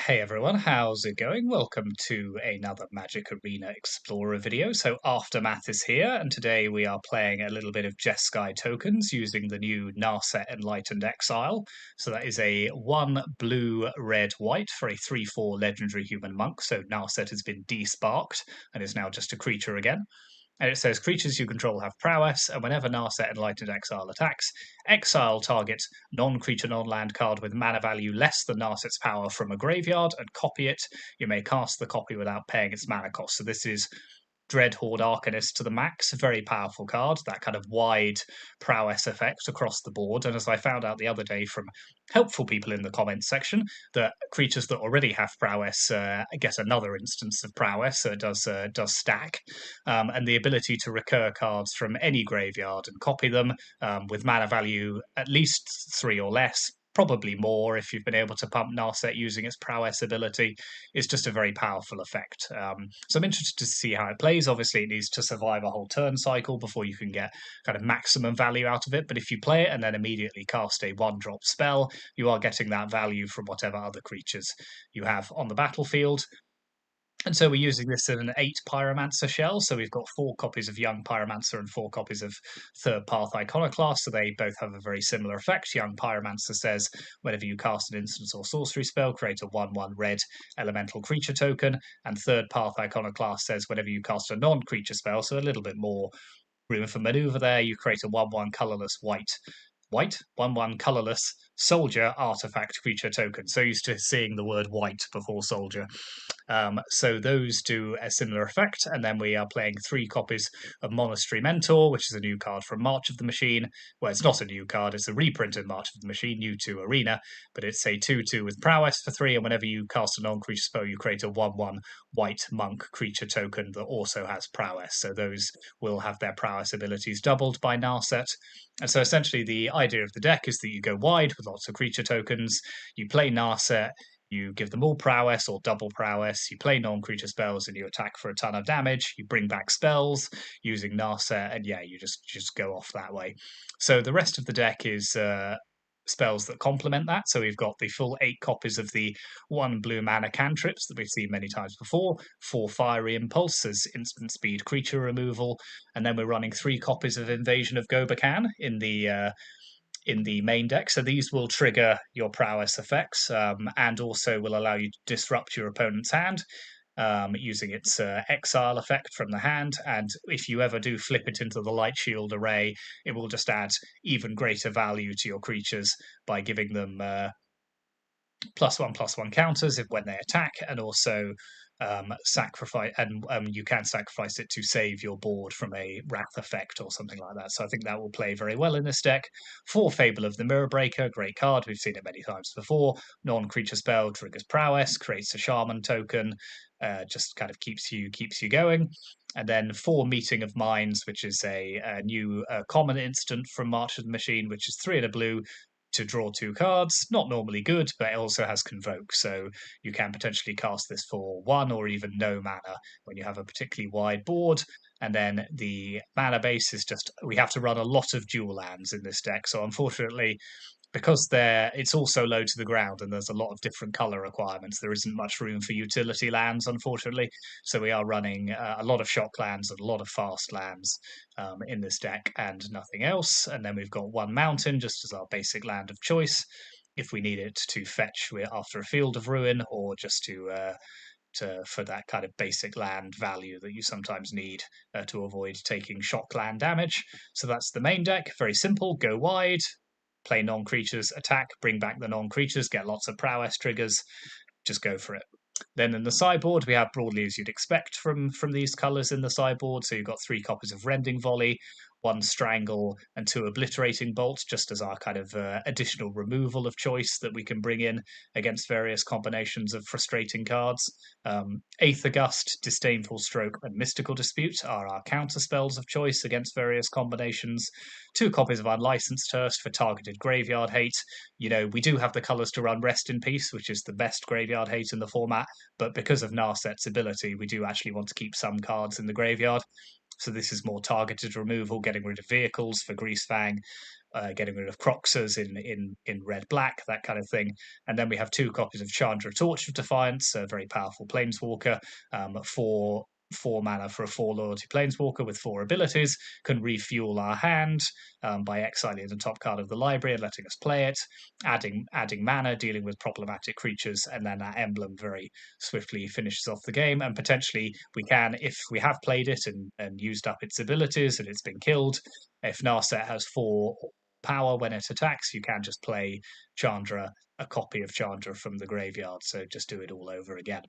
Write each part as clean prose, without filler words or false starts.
Hey everyone, how's it going? Welcome to another Magic Arena Explorer video. So Aftermath is here, and today we are playing a little bit of Jeskai tokens using the new Narset Enlightened Exile. So that is a 1 blue, red, white for a 3/4 legendary human monk. So Narset has been desparked and is now just a creature again. And it says creatures you control have prowess, and whenever Narset Enlightened Exile attacks, exile target non-creature non-land card with mana value less than Narset's power from a graveyard and copy it. You may cast the copy without paying its mana cost. So this is Dreadhorde Arcanist to the max, very powerful card, that kind of wide prowess effect across the board. And as I found out the other day from helpful people in the comments section, that creatures that already have prowess get another instance of prowess, so it does stack. And the ability to recur cards from any graveyard and copy them with mana value at least 3 or less, probably more if you've been able to pump Narset using its prowess ability, is just a very powerful effect. So I'm interested to see how it plays. Obviously, it needs to survive a whole turn cycle before you can get kind of maximum value out of it. But if you play it and then immediately cast a 1-drop spell, you are getting that value from whatever other creatures you have on the battlefield. And so we're using this in an 8 pyromancer shell. So we've got 4 copies of Young Pyromancer and 4 copies of Third Path Iconoclast. So they both have a very similar effect. Young Pyromancer says whenever you cast an instance or sorcery spell, create a 1/1 red elemental creature token. And Third Path Iconoclast says whenever you cast a non-creature spell, so a little bit more room for maneuver there, you create a 1/1 colorless white 1/1 colorless soldier artifact creature token. So used to seeing the word white before soldier. So those do a similar effect, and then we are playing 3 copies of Monastery Mentor, which is a new card from March of the Machine. Well, it's not a new card, it's a reprinted March of the Machine, new to Arena, but it's a 2/2 with prowess for 3, and whenever you cast a non-creature spell, you create a 1/1 white monk creature token that also has prowess. So those will have their prowess abilities doubled by Narset. And so essentially the idea of the deck is that you go wide with lots of creature tokens, you play Narset, you give them all prowess or double prowess, you play non-creature spells and you attack for a ton of damage, you bring back spells using Narset, and yeah, you just go off that way. So the rest of the deck is spells that complement that. So we've got the full 8 copies of the 1 blue mana cantrips that we've seen many times before, 4 fiery impulses, instant speed creature removal, and then we're running 3 copies of Invasion of Gobekhan in the main deck. So these will trigger your prowess effects and also will allow you to disrupt your opponent's hand using its exile effect from the hand. And if you ever do flip it into the light shield array, it will just add even greater value to your creatures by giving them +1/+1 counters when they attack, and also sacrifice, and you can sacrifice it to save your board from a wrath effect or something like that. So I think that will play very well in this deck. 4 Fable of the Mirror Breaker, great card. We've seen it many times before. Non-creature spell, triggers prowess, creates a shaman token, just kind of keeps you going. And then 4 Meeting of Minds, which is a new common instant from March of the Machine, which is 3 and a blue to draw 2 cards. Not normally good, but it also has Convoke, so you can potentially cast this for 1 or even no mana when you have a particularly wide board. And then the mana base is just, we have to run a lot of dual lands in this deck, so unfortunately, because it's also low to the ground and there's a lot of different color requirements, there isn't much room for utility lands, unfortunately. So we are running a lot of shock lands and a lot of fast lands in this deck and nothing else. And then we've got 1 mountain just as our basic land of choice if we need it to fetch after a Field of Ruin, or just for that kind of basic land value that you sometimes need to avoid taking shock land damage. So that's the main deck. Very simple. Go wide, play non-creatures, attack, bring back the non-creatures, get lots of prowess triggers, just go for it. Then in the sideboard, we have broadly as you'd expect from these colours in the sideboard. So you've got 3 copies of Rending Volley, 1 Strangle, and 2 Obliterating Bolt, just as our kind of additional removal of choice that we can bring in against various combinations of frustrating cards. Aether Gust, Disdainful Stroke, and Mystical Dispute are our counter spells of choice against various combinations. 2 copies of Unlicensed Hearse for targeted graveyard hate. You know, we do have the colours to run Rest in Peace, which is the best graveyard hate in the format, but because of Narset's ability, we do actually want to keep some cards in the graveyard. So this is more targeted removal, getting rid of vehicles for Greasefang. getting rid of Croxers in red-black, that kind of thing. And then we have 2 copies of Chandra Torch of Defiance, a very powerful Planeswalker, for 4 mana for a 4 loyalty Planeswalker with 4 abilities, can refuel our hand by exiling the top card of the library and letting us play it, adding mana, dealing with problematic creatures, and then that emblem very swiftly finishes off the game. And potentially we can, if we have played it and used up its abilities and it's been killed, if Narset has 4 power when it attacks, you can just play Chandra, a copy of Chandra from the graveyard. So just do it all over again.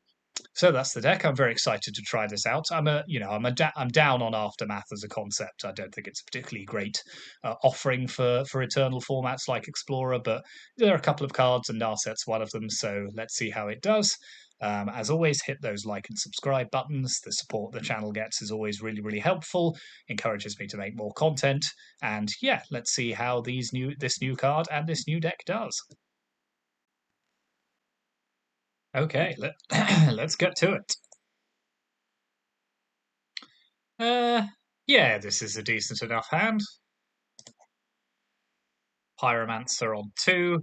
So that's the deck. I'm very excited to try this out. I'm down on Aftermath as a concept. I don't think it's a particularly great offering for Eternal formats like Explorer, but there are a couple of cards, and Narset's one of them. So let's see how it does. As always, hit those like and subscribe buttons. The support the channel gets is always really, really helpful. Encourages me to make more content. And yeah, let's see how this new card and this new deck does. Okay, let's get to it. Yeah, this is a decent enough hand. Pyromancer on 2.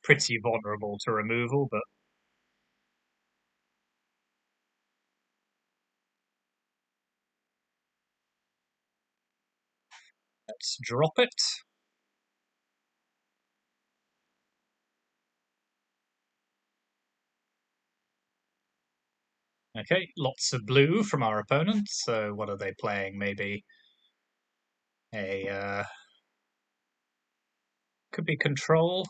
Pretty vulnerable to removal, but let's drop it. Okay, lots of blue from our opponent. So what are they playing? Maybe a could be control.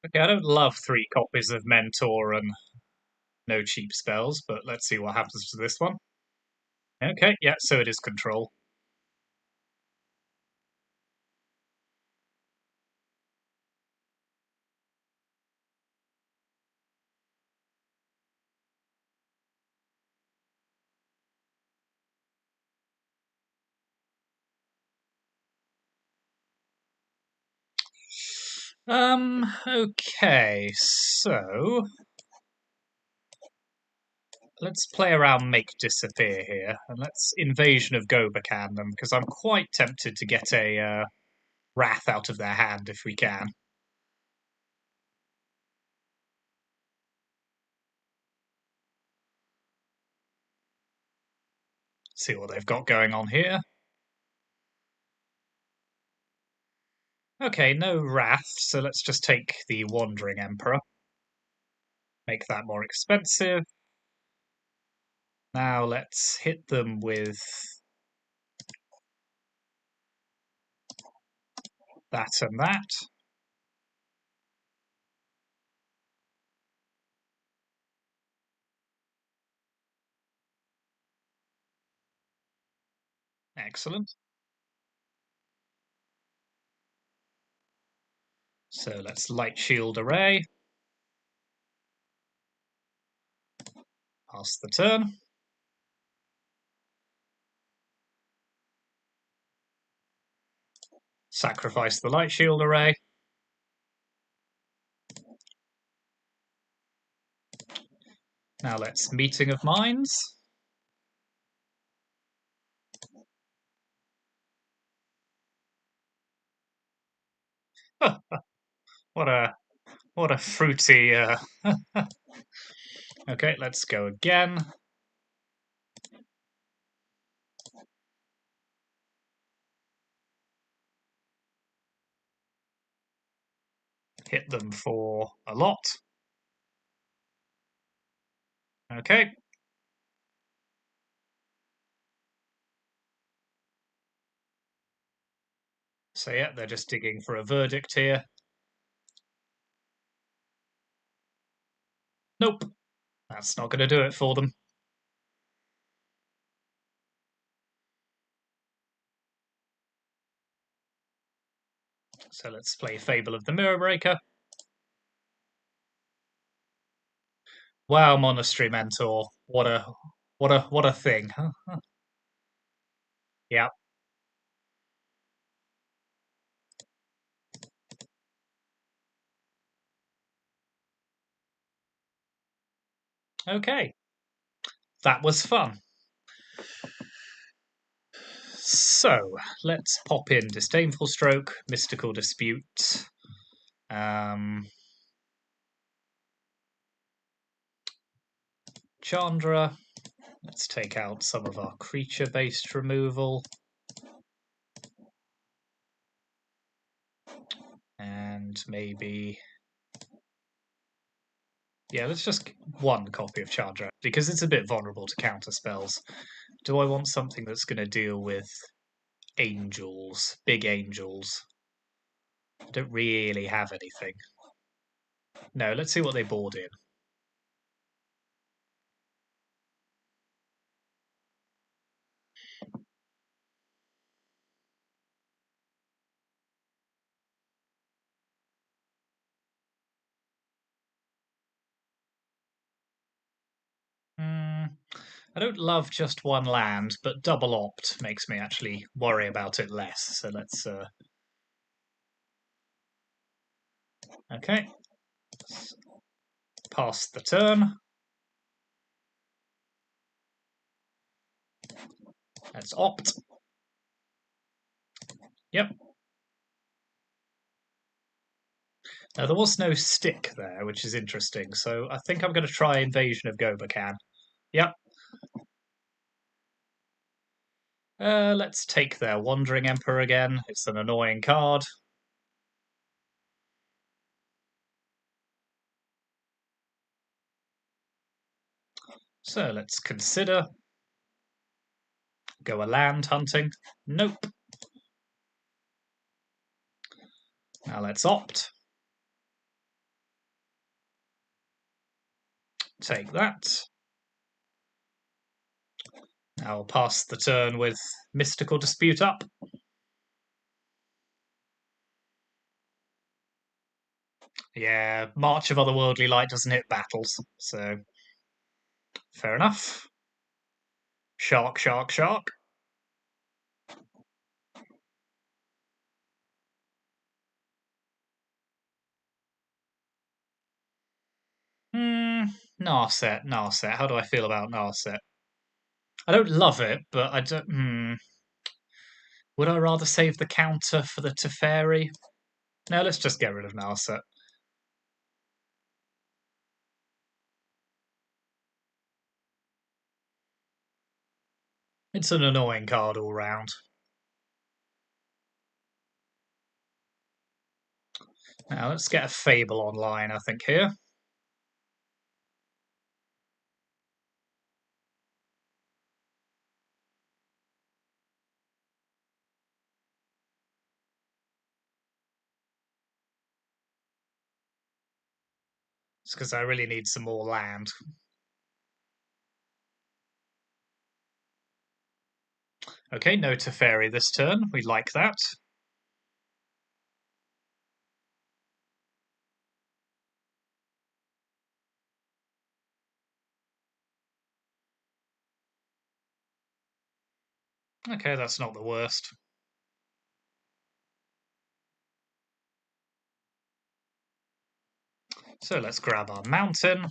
Okay, I don't love 3 copies of Mentor and no cheap spells, but let's see what happens to this one. Okay, yeah, so it is control. Okay, so let's play around Make Disappear here, and let's Invasion of Gobakan them, because I'm quite tempted to get a Wrath out of their hand if we can. See what they've got going on here. Okay, no Wrath, so let's just take the Wandering Emperor. Make that more expensive. Now let's hit them with that and that. Excellent. So let's Light Shield Array. Pass the turn. Sacrifice the Light Shield Array. Now let's Meeting of Minds. what a fruity. Okay, let's go again. Hit them for a lot. Okay. So yeah, they're just digging for a verdict here. Nope. That's not going to do it for them. So let's play Fable of the Mirror Breaker. Wow, Monastery Mentor. What a thing. Yeah. Okay. That was fun. So, let's pop in Disdainful Stroke, Mystical Dispute. Chandra. Let's take out some of our creature-based removal. And maybe... yeah, let's just one copy of Chandra, because it's a bit vulnerable to counter spells. Do I want something that's going to deal with angels, big angels? I don't really have anything. No, let's see what they board in. I don't love just one land, but double opt makes me actually worry about it less. So let's... okay. Pass the turn. Let's opt. Yep. Now, there was no stick there, which is interesting. So I think I'm going to try Invasion of Gobakan. Yep. Let's take their Wandering Emperor again. It's an annoying card. So let's consider. Go a land hunting. Nope. Now let's opt. Take that. Now I'll pass the turn with Mystical Dispute up. Yeah, March of Otherworldly Light doesn't hit battles, so fair enough. Shark, shark, shark. Narset, Narset. How do I feel about Narset? I don't love it, but I don't... Would I rather save the counter for the Teferi? No, let's just get rid of Narset. It's an annoying card all round. Now let's get a Fable online, I think, here. It's because I really need some more land. Okay, no Teferi this turn. We like that. Okay, that's not the worst. So let's grab our mountain.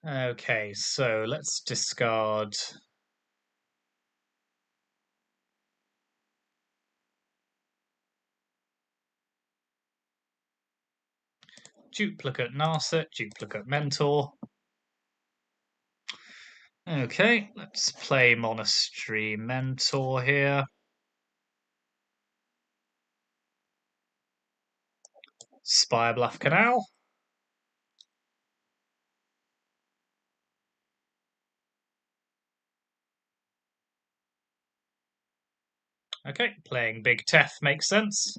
Okay, so let's discard... duplicate Narset, duplicate Mentor. Okay, let's play Monastery Mentor here. Spirebluff Canal. Okay, playing Big Tef makes sense.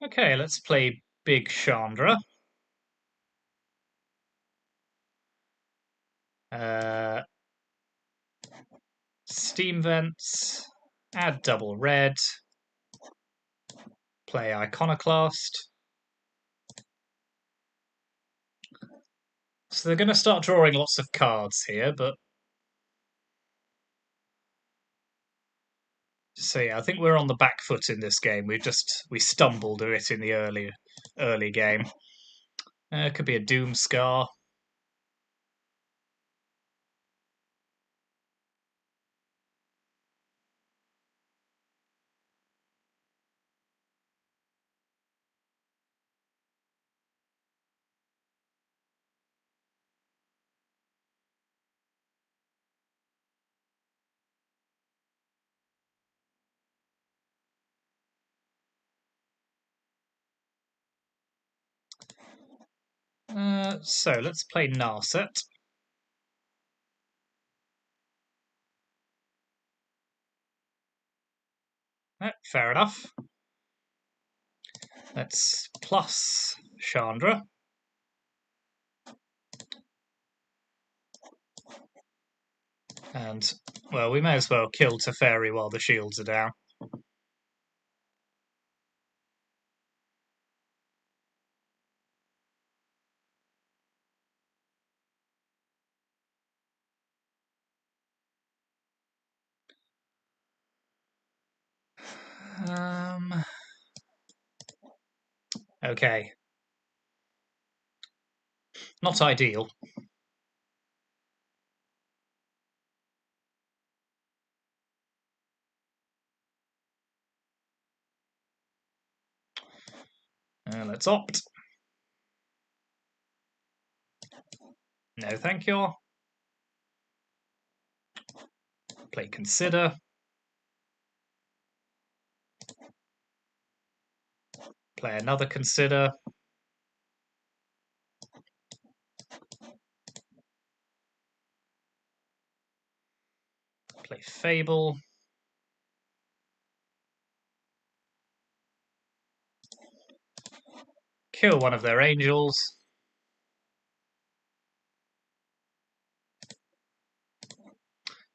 Okay, let's play Big Chandra. Steam Vents. Add double red. Play Iconoclast. So they're going to start drawing lots of cards here, but... So yeah, I think we're on the back foot in this game. We stumbled a bit in the early game. Could be a Doom Scar. So let's play Narset. Fair enough. Let's plus Chandra. And, well, we may as well kill Teferi while the shields are down. Okay. Not ideal. Let's opt. No, thank you. Play Consider. Play another Consider. Play Fable. Kill one of their angels.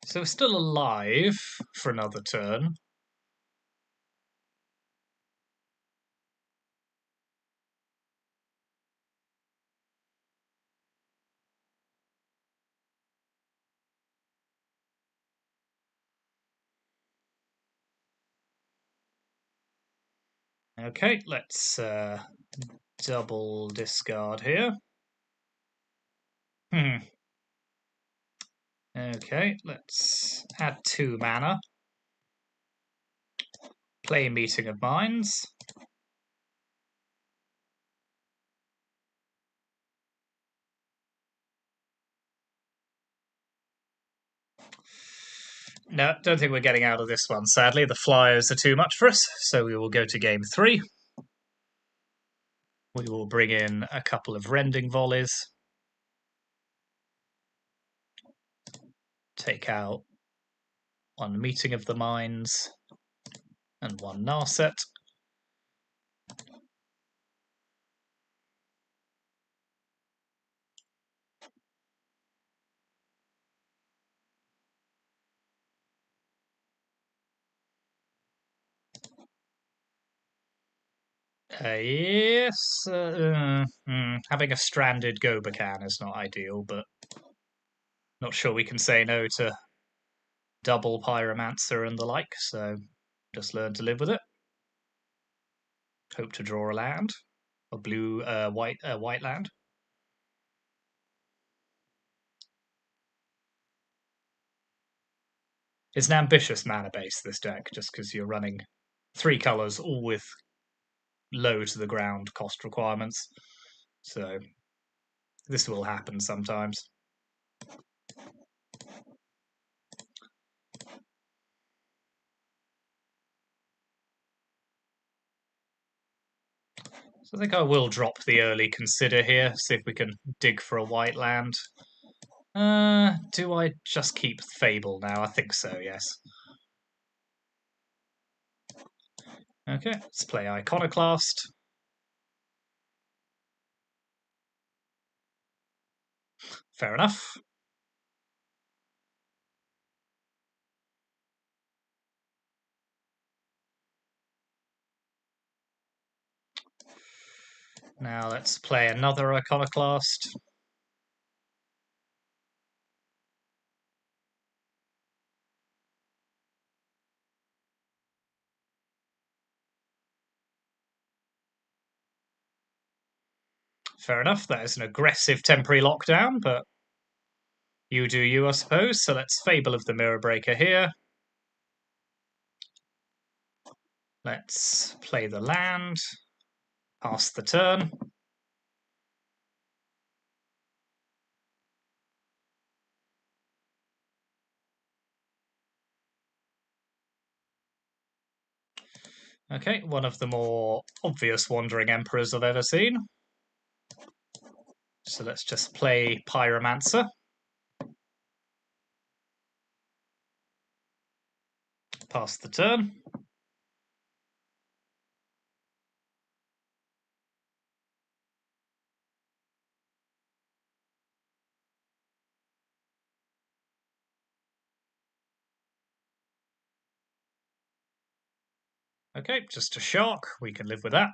So we're still alive for another turn. Okay, let's double discard here. Okay, let's add 2 mana. Play Meeting of Minds. No, don't think we're getting out of this one, sadly. The flyers are too much for us, so we will go to game 3. We will bring in a couple of Rending Volleys. Take out 1 Meeting of the Minds and 1 Narset. Yes, having a stranded Gobakan is not ideal, but not sure we can say no to double Pyromancer and the like, so just learn to live with it. Hope to draw a land, a blue, white land. It's an ambitious mana base, this deck, just because you're running 3 colours, all with low to the ground cost requirements. So this will happen sometimes. So I think I will drop the early Consider here, see if we can dig for a white land. Do I just keep Fable now? I think so, yes. Okay, let's play Iconoclast. Fair enough. Now let's play another Iconoclast. Fair enough, that is an aggressive temporary lockdown, but you do you, I suppose. So let's Fable of the Mirror Breaker here. Let's play the land, pass the turn. Okay, one of the more obvious Wandering Emperors I've ever seen. So let's just play Pyromancer. Pass the turn. Okay, just a shark. We can live with that.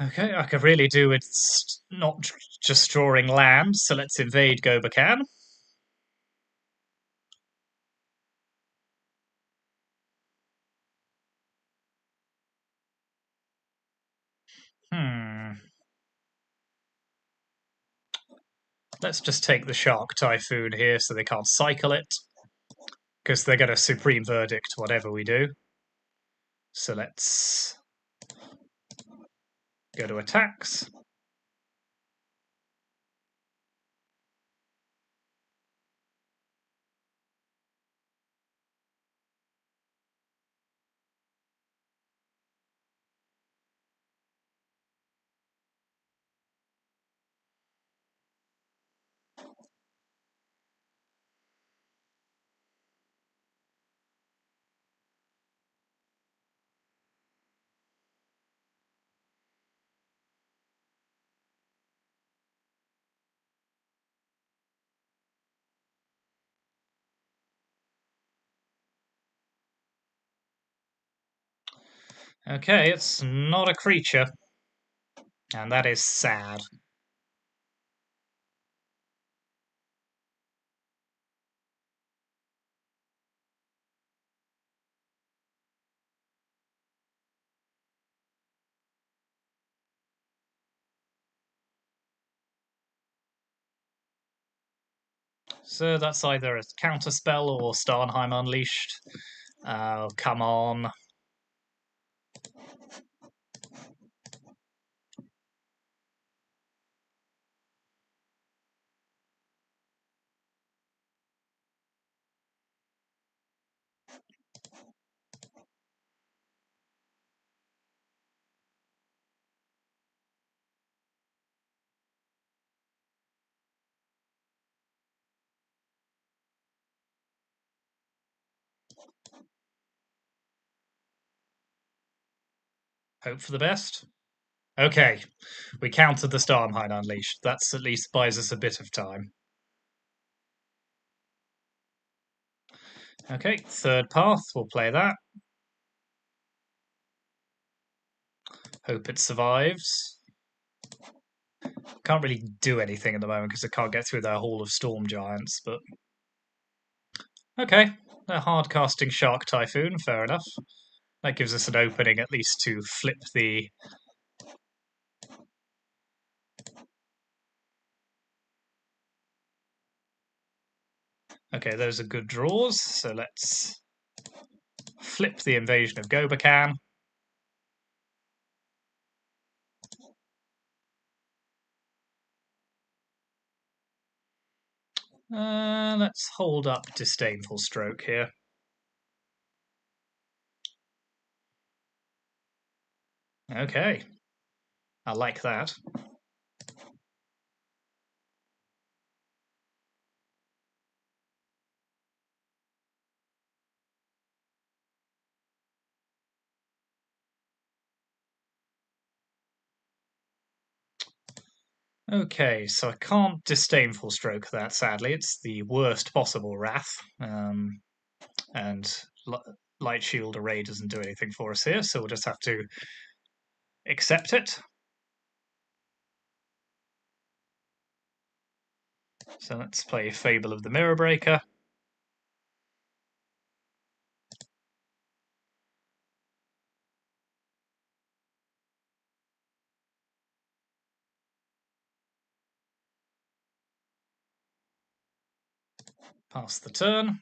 Okay, I could really do with not just drawing land, so let's invade Gobakan. Let's just take the Shark Typhoon here so they can't cycle it, because they're going to Supreme Verdict whatever we do. So let's go to attacks. Okay, it's not a creature, and that is sad. So that's either a counterspell or Starnheim Unleashed. Oh, come on. Hope for the best. Okay, we countered the Starnheim Unleashed. That's at least buys us a bit of time. Okay, third path, we'll play that. Hope it survives. Can't really do anything at the moment because I can't get through their Hall of Storm Giants, but... Okay, they're hard casting Shark Typhoon, fair enough. That gives us an opening at least to flip the... Okay, those are good draws, so let's flip the Invasion of Gobakan. Let's hold up Disdainful Stroke here. Okay, I like that. Okay, so I can't Disdainful Stroke that, sadly. It's the worst possible Wrath. And Light Shield Array doesn't do anything for us here, so we'll just have to accept it. So let's play Fable of the Mirror Breaker. Pass the turn.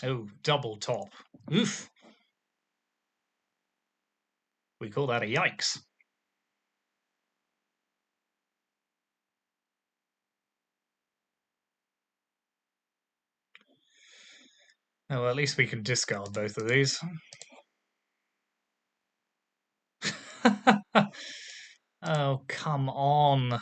Oh, double top. Oof. We call that a yikes. Oh, well, at least we can discard both of these. Oh, come on.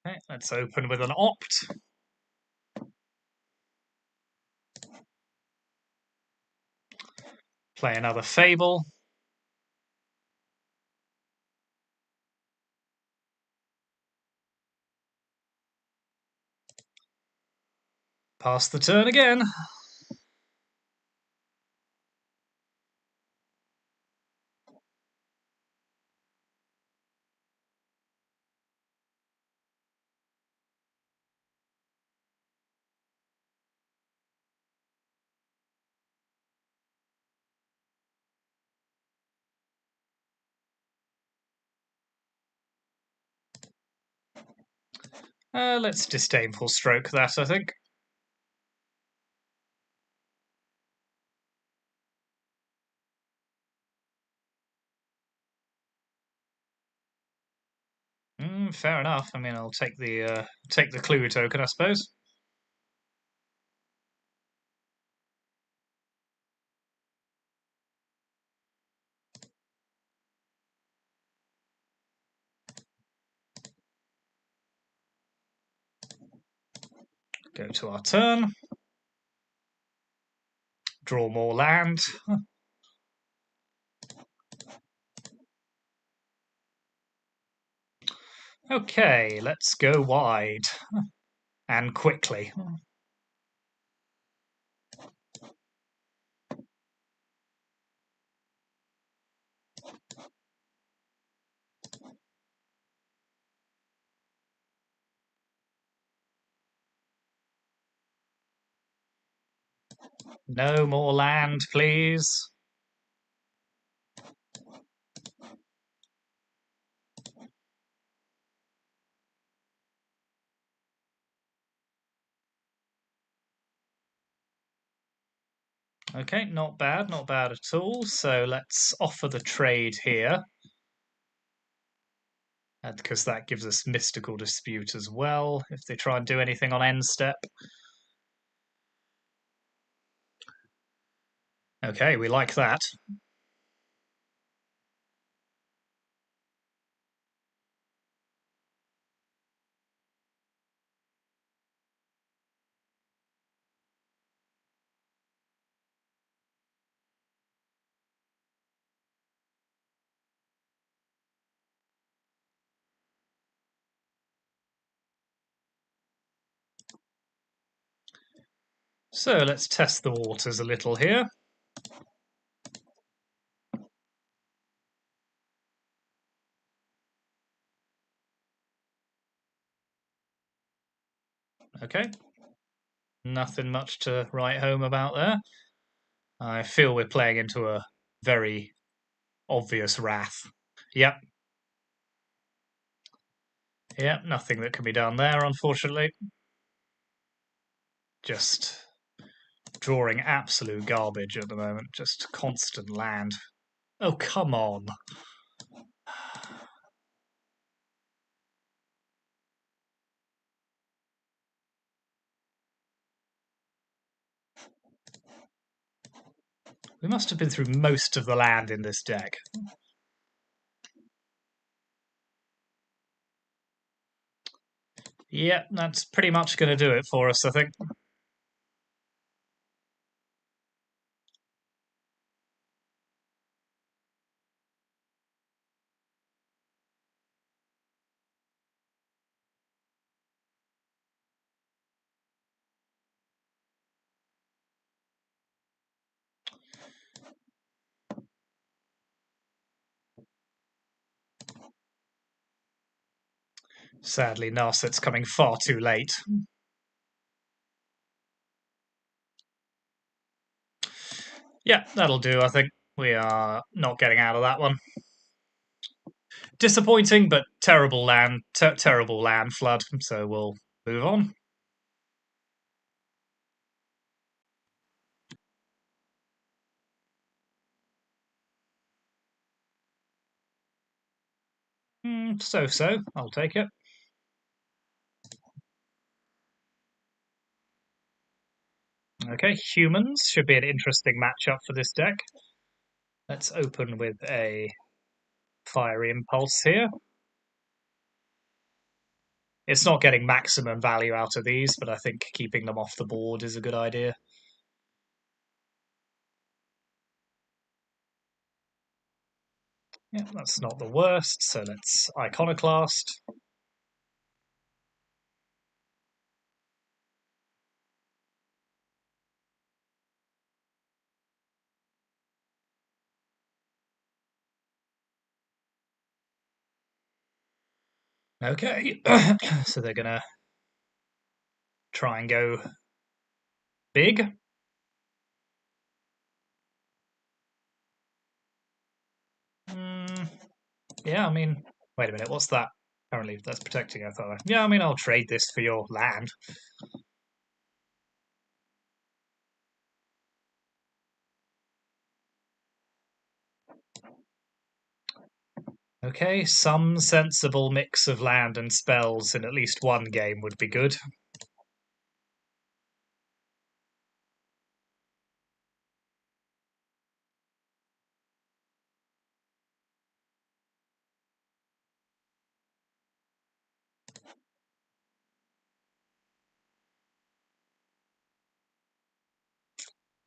Okay, let's open with an Opt. Play another Fable. Pass the turn again. Let's Disdainful Stroke that, I think. Fair enough. I mean, I'll take the clue token, I suppose. Go to our turn. Draw more land. Okay, let's go wide. And quickly. No more land, please. Okay, not bad at all. So let's offer the trade here. Because that gives us Mystical Dispute as well, if they try and do anything on end step. Okay, we like that. So let's test the waters a little here. Okay. Nothing much to write home about there. I feel we're playing into a very obvious Wrath. Yep. Yep, nothing that can be done there, unfortunately. Just drawing absolute garbage at the moment. Just constant land. Oh, come on. We must have been through most of the land in this deck. Yeah, that's pretty much going to do it for us, I think. Sadly, Narset's coming far too late. Yeah, that'll do, I think. We are not getting out of that one. Disappointing, but terrible terrible land flood, so we'll move on. So-so, I'll take it. Okay, humans should be an interesting matchup for this deck. Let's open with a Fiery Impulse here. It's not getting maximum value out of these, but I think keeping them off the board is a good idea. Yeah, that's not the worst, so let's Iconoclast. Okay, so they're going to try and go big. Yeah, I mean, wait a minute, what's that? Apparently, that's protecting our thought. Yeah, I mean, I'll trade this for your land. Okay, some sensible mix of land and spells in at least one game would be good.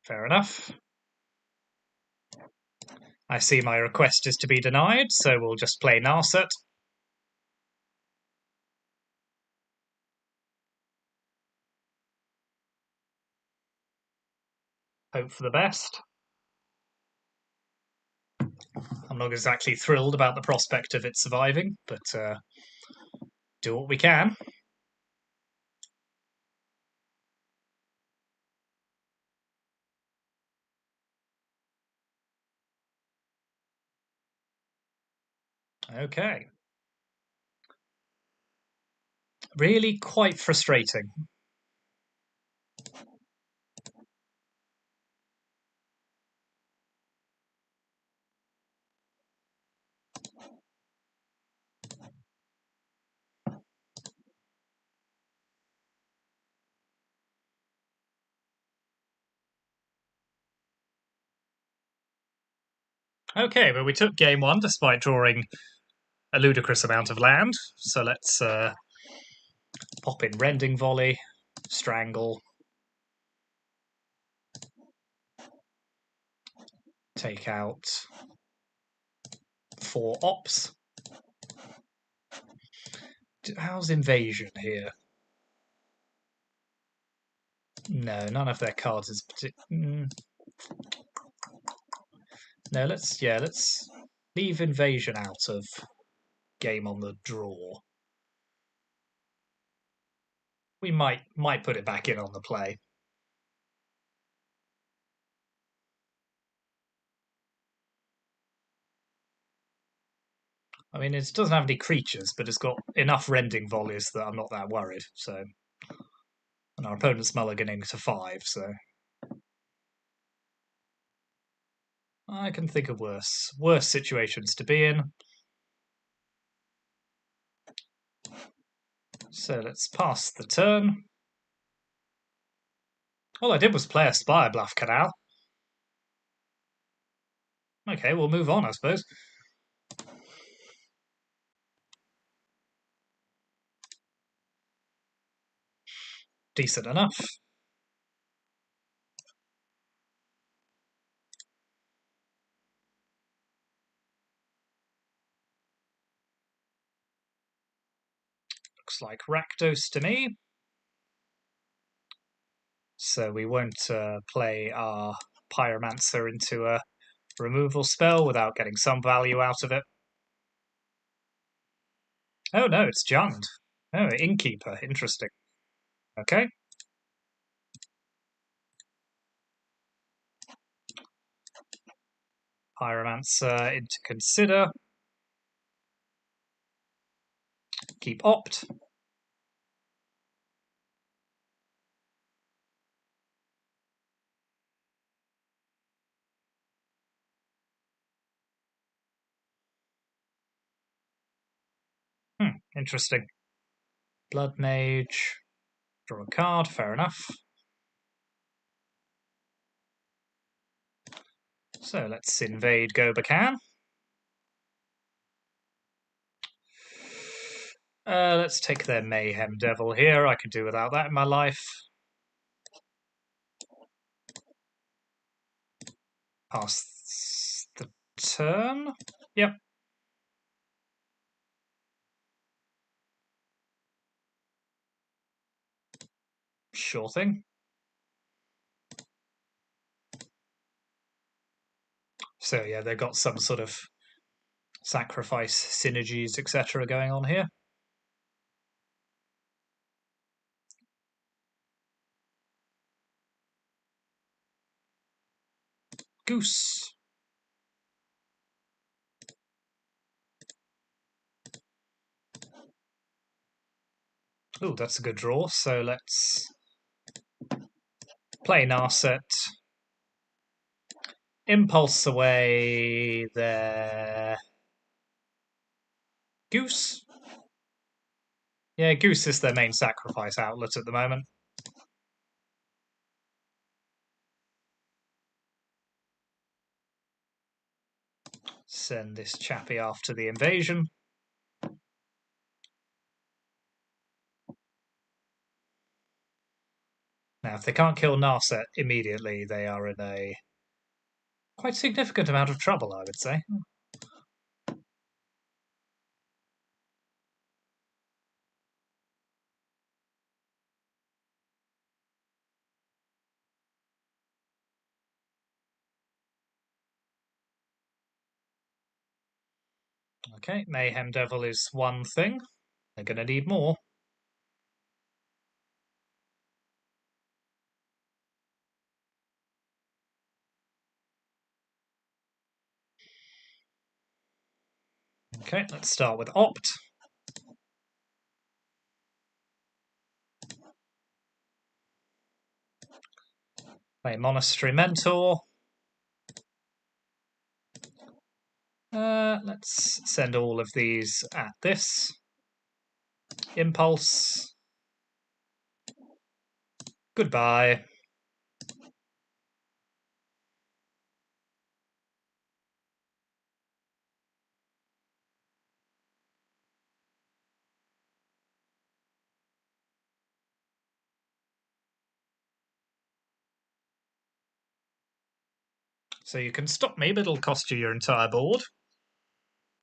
Fair enough. I see my request is to be denied, so we'll just play Narset. Hope for the best. I'm not exactly thrilled about the prospect of it surviving, but do what we can. Okay. Really quite frustrating. Okay, but we took game one despite drawing a ludicrous amount of land. So let's pop in Rending Volley, Strangle, take out 4 ops. How's Invasion here? No, none of their cards is No, let's leave Invasion out of game on the draw. We might put it back in on the play. I mean, it doesn't have any creatures, but it's got enough Rending Volleys that I'm not that worried. So, and our opponent's mulliganing to 5, so I can think of worse situations to be in. So let's pass the turn. All I did was play a Spire Bluff Canal. Okay, we'll move on, I suppose. Decent enough. Looks like Rakdos to me. So we won't play our pyromancer into a removal spell without getting some value out of it. Oh no, it's Jund. Oh, Innkeeper. Interesting. Okay. Pyromancer into consider. Keep opt. Interesting. Blood Mage. Draw a card. Fair enough. So let's invade Gobakan. Let's take their Mayhem Devil here. I could do without that in my life. Pass the turn. Yep. Sure thing. So yeah, they've got some sort of sacrifice synergies, etc. going on here. Goose. Oh, that's a good draw. So let's play Narset. Impulse away their Goose. Yeah, Goose is their main sacrifice outlet at the moment. Send this chappy after the invasion. Now, if they can't kill Narset immediately, they are in a quite significant amount of trouble, I would say. Okay, Mayhem Devil is one thing. They're going to need more. Okay, let's start with Opt. Play Monastery Mentor. Let's send all of these at this. Impulse. Goodbye. So you can stop me, but it'll cost you your entire board.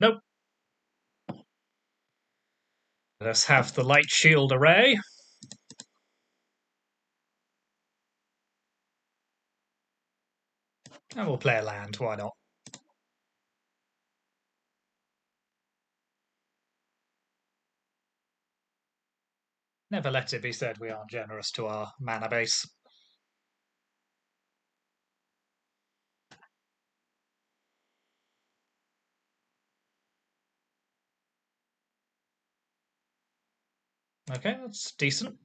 Nope. Let's have the Light Shield Array. And we'll play a land, why not? Never let it be said we aren't generous to our mana base. Okay, that's decent.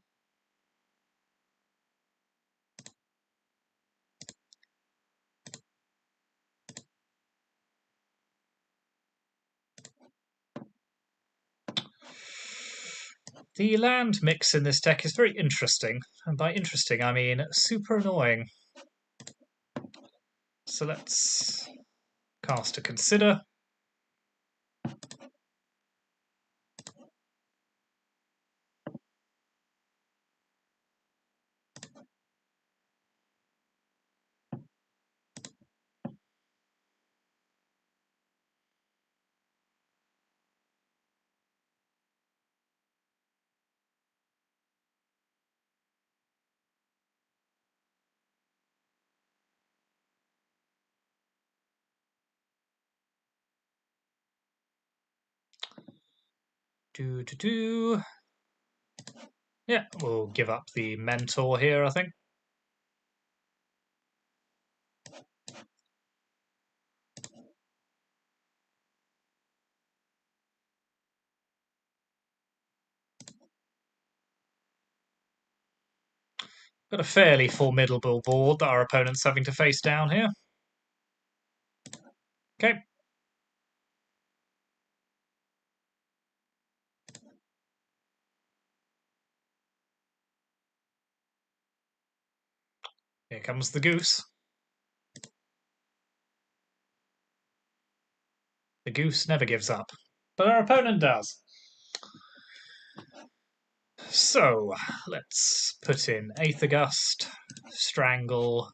The land mix in this deck is very interesting, and by interesting I mean super annoying. So let's Cast a Consider. Yeah, we'll give up the Mentor here, I think. Got a fairly formidable board that our opponent's having to face down here. Okay. Here comes the goose. The goose never gives up, but our opponent does. So, let's put in Aethergust, Strangle,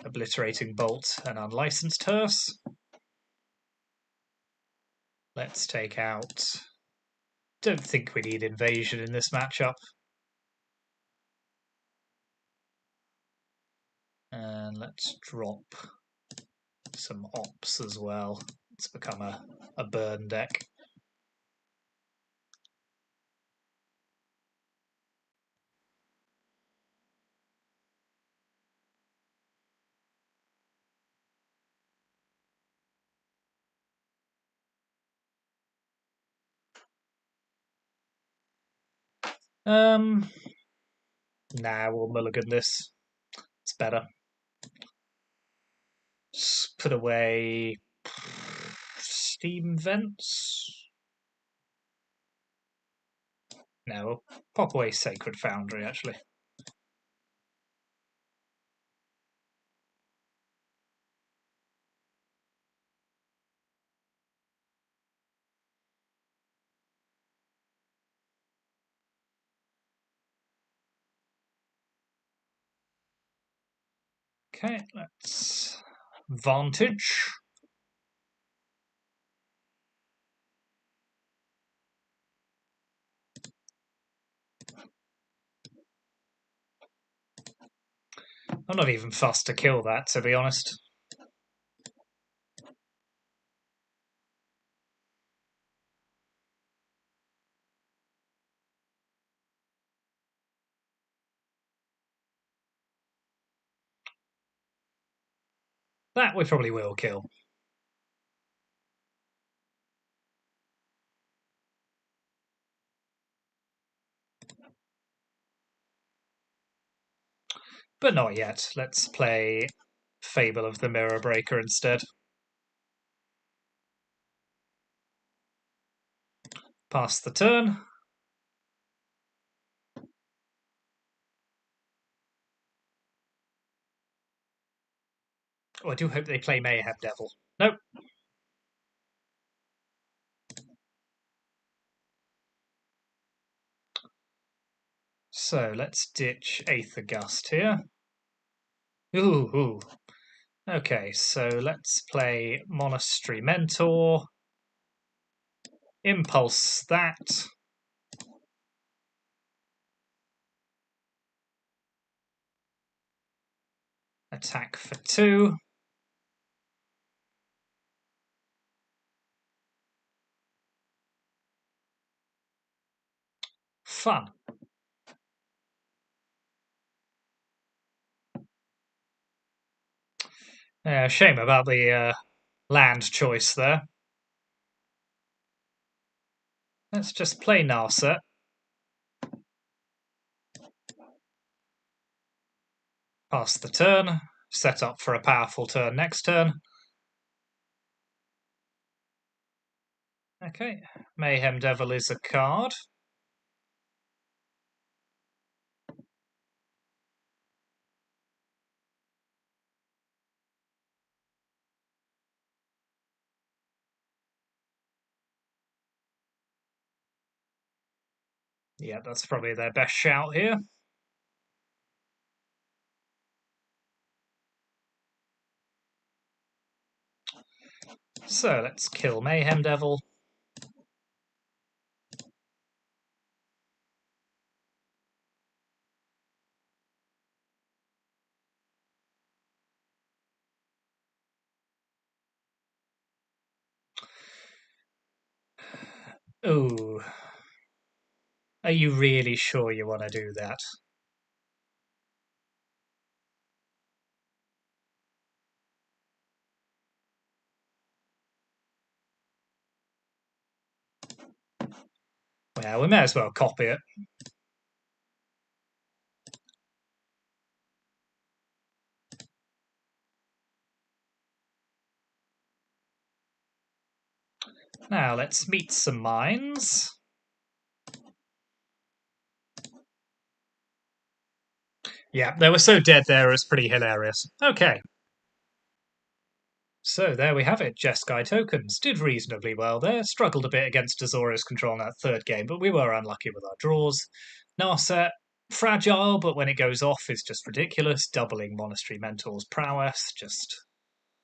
Obliterating Bolt, and Unlicensed Hearse. Let's take out... Don't think we need Invasion in this matchup. And let's drop some Ops as well. It's become a burn deck. Nah, we'll mulligan this. It's better. Just put away Steam Vents. No, we'll pop away Sacred Foundry, actually. Okay, let's Vantage. I'm not even fussed to kill that, to be honest. That we probably will kill. But not yet. Let's play Fable of the Mirror Breaker instead. Pass the turn. Oh, I do hope they play Mayhem Devil. Nope. So let's ditch Aethergust here. Ooh. Okay, so let's play Monastery Mentor. Impulse that. Attack for 2. Fun. Shame about the land choice there. Let's just play Narset. Pass the turn. Set up for a powerful turn next turn. Okay. Mayhem Devil is a card. Yeah, that's probably their best shout here. So let's kill Mayhem Devil. Ooh. Are you really sure you want to do that? Well, we may as well copy it. Now let's meet some minds. Yeah, they were so dead there, it was pretty hilarious. Okay. So there we have it. Jeskai tokens did reasonably well there. Struggled a bit against Azorius control in that third game, but we were unlucky with our draws. Narset, fragile, but when it goes off is just ridiculous. Doubling Monastery Mentor's prowess, just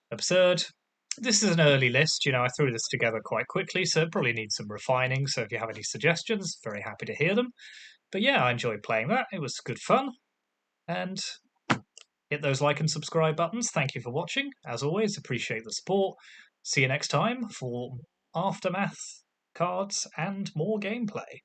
absurd. This is an early list. I threw this together quite quickly, so it probably needs some refining. So if you have any suggestions, very happy to hear them. But yeah, I enjoyed playing that. It was good fun. And hit those like and subscribe buttons. Thank you for watching. As always, appreciate the support. See you next time for Aftermath cards and more gameplay.